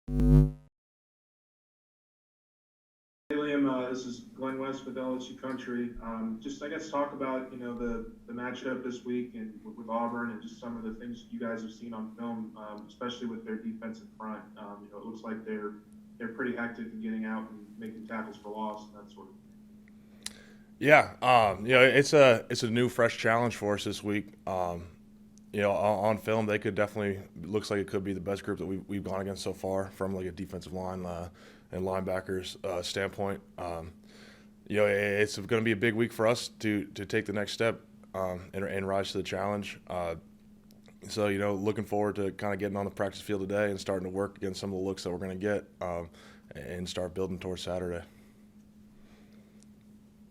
Hey Liam, this is Glenn West with LSU Country. Just I guess talk about the matchup this week and with Auburn and just some of the things you guys have seen on film, especially with their defensive front. It looks like they're pretty hectic in getting out and making tackles for loss and that sort of thing. Yeah, it's a new fresh challenge for us this week. On film, they could definitely looks like it could be the best group that we've gone against so far from like a defensive line and linebackers standpoint. It's going to be a big week for us to take the next step and rise to the challenge. Looking forward to kind of getting on the practice field today and starting to work against some of the looks that we're going to get and start building towards Saturday.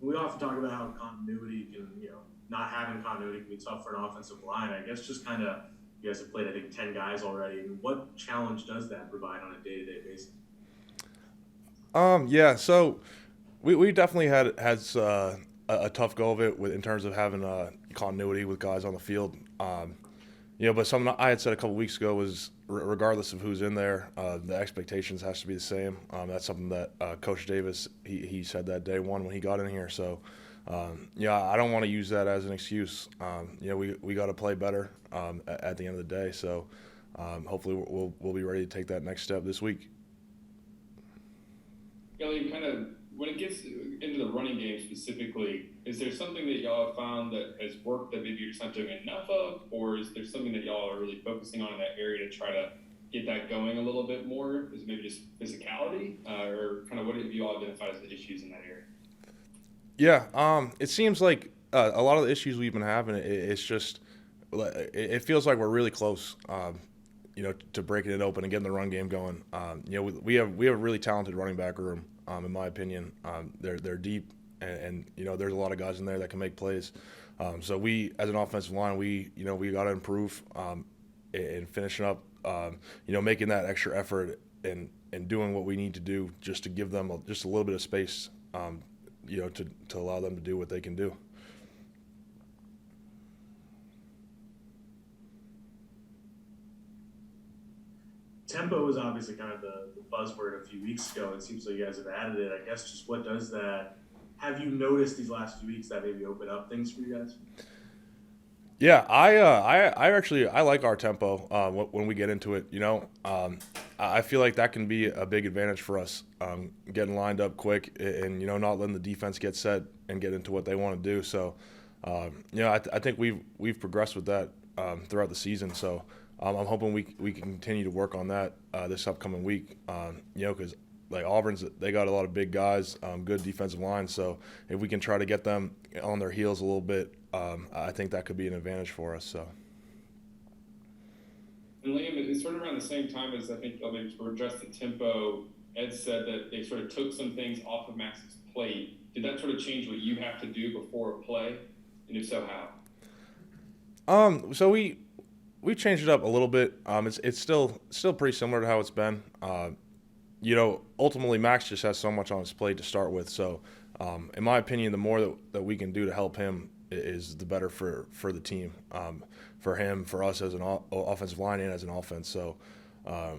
We often talk about how continuity can, not having continuity can be tough for an offensive line. I guess just kind of, you guys have played, I think, 10 guys already. I mean, what challenge does that provide on a day-to-day basis? Yeah, so we definitely has a tough go of it in terms of having continuity with guys on the field. But something I had said a couple weeks ago was regardless of who's in there, the expectations has to be the same. That's something that Coach Davis he said that day one when he got in here. So I don't want to use that as an excuse. We got to play better at the end of the day. So hopefully we'll be ready to take that next step this week. Elliot, kind of when it gets into the running game specifically, is there something that y'all have found that has worked that maybe you're just not doing enough of, or is there something that y'all are really focusing on in that area to try to get that going a little bit more? Is it maybe just physicality, or kind of what have you all identified as the issues in that area? Yeah, it seems like a lot of the issues we've been having, it's just it feels like we're really close. To breaking it open and getting the run game going. We have a really talented running back room, in my opinion. They're deep, and there's a lot of guys in there that can make plays. So we, as an offensive line, we got to improve in finishing up, making that extra effort and doing what we need to do just to give them just a little bit of space, to allow them to do what they can do. Tempo was obviously kind of the buzzword a few weeks ago. It seems like you guys have added it. I guess just what does that have you noticed these last few weeks that maybe open up things for you guys? Yeah, I actually I like our tempo when we get into it. I feel like that can be a big advantage for us, getting lined up quick and not letting the defense get set and get into what they want to do. So, I think we've progressed with that throughout the season. So, I'm hoping we can continue to work on that this upcoming week. Because like Auburn's, they got a lot of big guys, good defensive line. So if we can try to get them on their heels a little bit, I think that could be an advantage for us. So. And Liam, it's sort of around the same time as I think y'all maybe sort of addressed the tempo. Ed said that they sort of took some things off of Max's plate. Did that sort of change what you have to do before a play? And if so, how? So we changed it up a little bit. It's still pretty similar to how it's been. Ultimately Max just has so much on his plate to start with. So, in my opinion, the more that we can do to help him is the better for the team, for him, for us as an offensive line and as an offense. So, but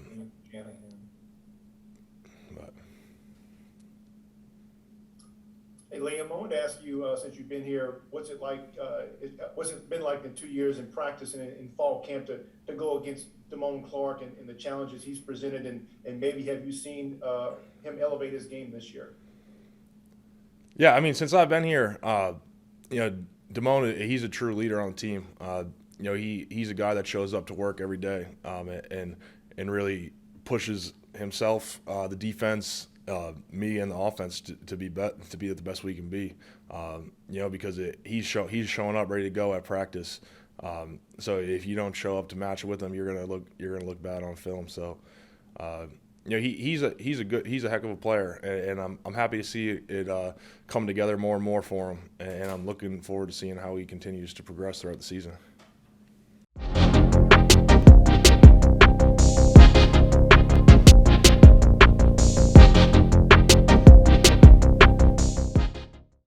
Hey, Liam, I wanted to ask you, since you've been here, what's it like? What's it been like in 2 years in practice and in fall camp to go against Damone Clark and the challenges he's presented, and maybe have you seen him elevate his game this year? yeah, I mean, since I've been here, Damone, he's a true leader on the team. He's a guy that shows up to work every day, and really pushes himself, the defense, me and the offense to be at the best we can be. Because he's showing up ready to go at practice. So if you don't show up to match with him, you're gonna look bad on film. So. He's a heck of a player, and I'm happy to see it come together more and more for him, and I'm looking forward to seeing how he continues to progress throughout the season.